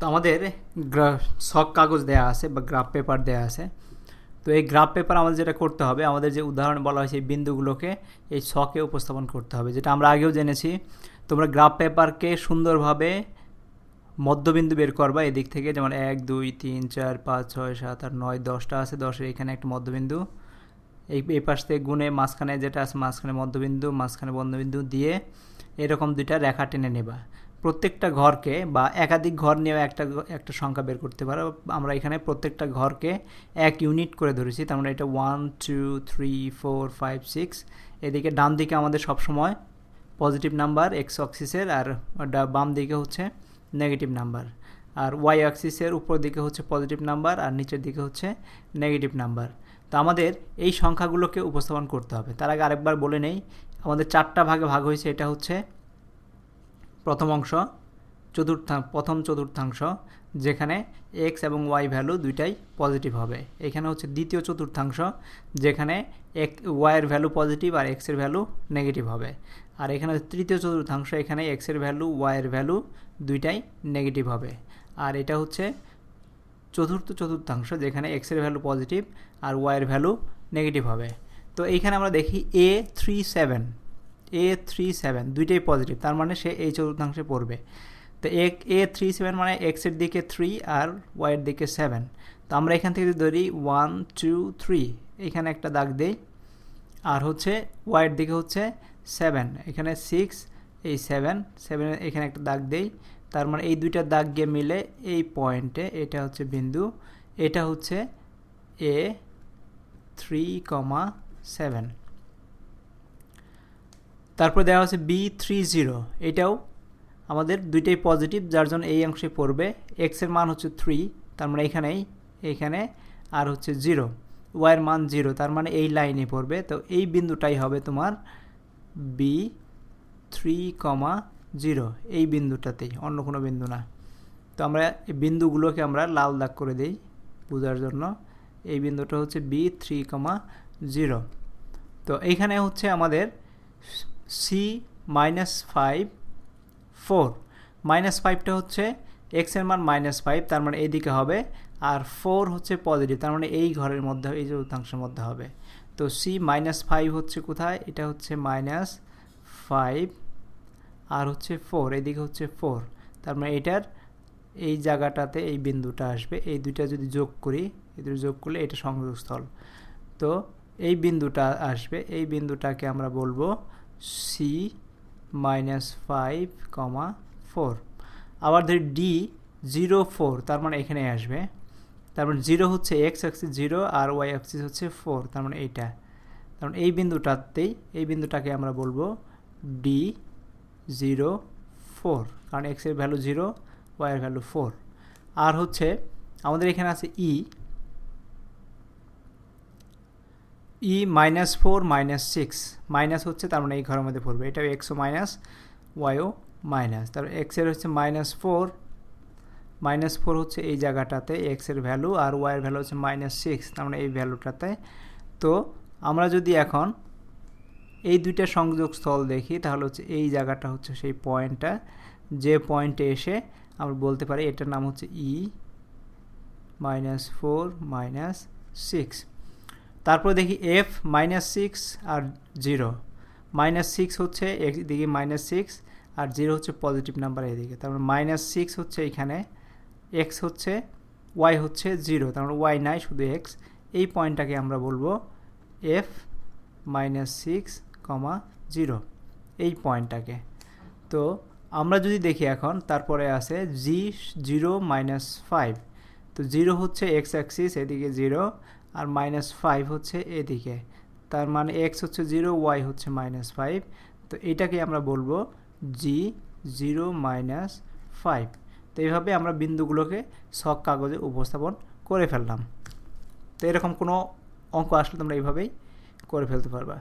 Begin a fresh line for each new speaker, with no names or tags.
তো আমাদের ছক কাগজ দেয়া আছে বা গ্রাফ পেপার দেয়া আছে। তো এই গ্রাফ পেপার আমাদের যেটা করতে হবে, আমাদের যে উদাহরণ বলা হয়েছে এই বিন্দুগুলোকে এই ছকে উপস্থাপন করতে হবে, যেটা আমরা আগেও জেনেছি। তোমরা গ্রাফ পেপারকে সুন্দরভাবে মধ্যবিন্দু বের করবা এদিক থেকে, যেমন 1 2 3 4 5 6 7 8 9 10টা আছে, 10-এর এখানে একটা মধ্যবিন্দু, এই পাশ থেকে গুণে মাঝখানে যেটা আছে মাঝখানে মধ্যবিন্দু, মাঝখানে বন্ধবিন্দু দিয়ে এরকম দুইটা রেখা টেনে নেবা। প্রত্যেকটা ঘরকে বা একাধিক ঘর নিয়ে একটা সংখ্যা বের করতে পারো। আমরা এখানে প্রত্যেকটা ঘরকে 1 ইউনিট করে ধরেছি, তার মানে এটা 1 2 3 4 5 6। এদিকে ডান দিকে আমাদের সবসময় পজিটিভ নাম্বার এক্স অক্সিসের, আর বাম দিকে হচ্ছে নেগেটিভ নাম্বার। আর ওয়াই অ্যাক্সিসের উপর দিকে হচ্ছে পজিটিভ নাম্বার আর নিচের দিকে হচ্ছে নেগেটিভ নাম্বার। তো আমাদের এই সংখ্যাগুলোকে উপস্থাপন করতে হবে। তার আগে আরেকবার বলে নেই, আমাদের 4টা ভাগে ভাগ হয়েছে। এটা হচ্ছে প্রথম অংশ, প্রথম চতুর্থাংশ, যেখানে এক্স এবং ওয়াই ভ্যালু দুইটাই পজিটিভ হবে। এখানে হচ্ছে দ্বিতীয় চতুর্থাংশ, যেখানে ওয়াইয়ের ভ্যালু পজিটিভ আর এক্সের ভ্যালু নেগেটিভ হবে। আর এখানে তৃতীয় চতুর্থাংশ, এখানে এক্সের ভ্যালু ওয়াইয়ের ভ্যালু দুইটাই নেগেটিভ হবে। আর এটা হচ্ছে চতুর্থ চতুর্থাংশ, যেখানে এক্সের ভ্যালু পজিটিভ আর ওয়াইয়ের ভ্যালু নেগেটিভ হবে। তো এইখানে আমরা দেখি A37 দুইটাই পজিটিভ, তার মানে সে এই চতুর্থাংশে পড়বে। তো A37 মানে এক্সের দিকে 3 আর ওয়াইয়ের দিকে 7। তো আমরা এখান থেকে ধরি 1 2 3, এখানে একটা দাগ দেই। আর হচ্ছে ওয়াইয়ের দিকে হচ্ছে 7, এখানে 6, এই 7 এখানে একটা দাগ দেই। তার মানে এই দুইটা দাগ গিয়ে মিলে এই পয়েন্টে, এটা হচ্ছে বিন্দু, এটা হচ্ছে A3,7। তারপর দেওয়া হচ্ছে B30, এটাও আমাদের দুইটাই পজিটিভ, যার জন্য এই অংশে পড়বে। এক্সের মান হচ্ছে 3, তার মানে এখানে আর হচ্ছে 0, ওয়াইয়ের মান 0, তার মানে এই লাইনে পড়বে। তো এই বিন্দুটাই হবে তোমার B3,0, এই বিন্দুটাতেই, অন্য কোনো বিন্দু না। তো আমরা এই বিন্দুগুলোকে আমরা লাল দাগ করে দিই বোঝার জন্য। এই বিন্দুটা হচ্ছে B3,0। তো এইখানে হচ্ছে আমাদের C-5 4, -5টা হচ্ছে এক্সের মান -5, তার মানে এইদিকে হবে। আর 4 হচ্ছে পজিটিভ, তার মানে এই ঘরের মধ্যে, এই চতুর্থাংশের মধ্যে হবে। তো C-5 হচ্ছে কোথায়, এটা হচ্ছে -5 আর হচ্ছে 4, এদিকে হচ্ছে 4, তার মানে এটার এই জায়গাটাতে এই বিন্দুটা আসবে। এই দুইটা যদি যোগ করি, এই দুটো যোগ করলে এটা সংযোগস্থল। তো এই বিন্দুটা আসবে, এই বিন্দুটাকে আমরা বলবো C-5,4। আবার ধরি D04, তার মানে এখানে আসবে। তার মানে 0 হচ্ছে এক্স অ্যাক্সিস 0 আর ওয়াই অ্যাক্সিস হচ্ছে 4, তার মানে এইটা। তার মানে এই বিন্দুটাকে আমরা বলবো D04, কারণ এক্সের ভ্যালু 0, ওয়াইয়ের ভ্যালু 4। আর হচ্ছে আমাদের এখানে আছে E-4 -6, মাইনাস হচ্ছে, তার মানে এই ঘরের মধ্যে পড়বে। এটাও এক্সও মাইনাস, ওয়াইও মাইনাস। তারপর এক্সের হচ্ছে -4 হচ্ছে এই জায়গাটাতে এক্সের ভ্যালু, আর ওয়াইয়ের ভ্যালু হচ্ছে -6, তার মানে এই ভ্যালুটাতে। তো আমরা যদি এখন এই দুইটা সংযোগস্থল দেখি, তাহলে হচ্ছে এই জায়গাটা হচ্ছে সেই পয়েন্টটা, যে পয়েন্টে এসে আমরা বলতে পারি এটার নাম হচ্ছে E-4 -6। তারপর দেখি F-6 আর 0, -6 হচ্ছে এদিকে -6 আর 0 হচ্ছে পজিটিভ নাম্বার এদিকে, তার মানে -6 হচ্ছে এইখানে, এক্স হচ্ছে, ওয়াই হচ্ছে 0, তার মানে ওয়াই নাই, শুধু এক্স। এই পয়েন্টটাকে আমরা বলবো F-6,0, এই পয়েন্টটাকে। তো আমরা যদি দেখি এখন, তারপরে আছে G0-5। তো 0 হচ্ছে এক্স অ্যাক্সিস, এদিকে 0, আর -5 হচ্ছে এদিকে, তার মানে এক্স হচ্ছে 0, ওয়াই হচ্ছে -5। তো এটাকে আমরা বলবো G0-5। তো এইভাবে আমরা বিন্দুগুলোকে ছক কাগজে উপস্থাপন করে ফেললাম। তো এরকম কোনো অঙ্ক আসলে তোমরা এইভাবেই করে ফেলতে পারবা।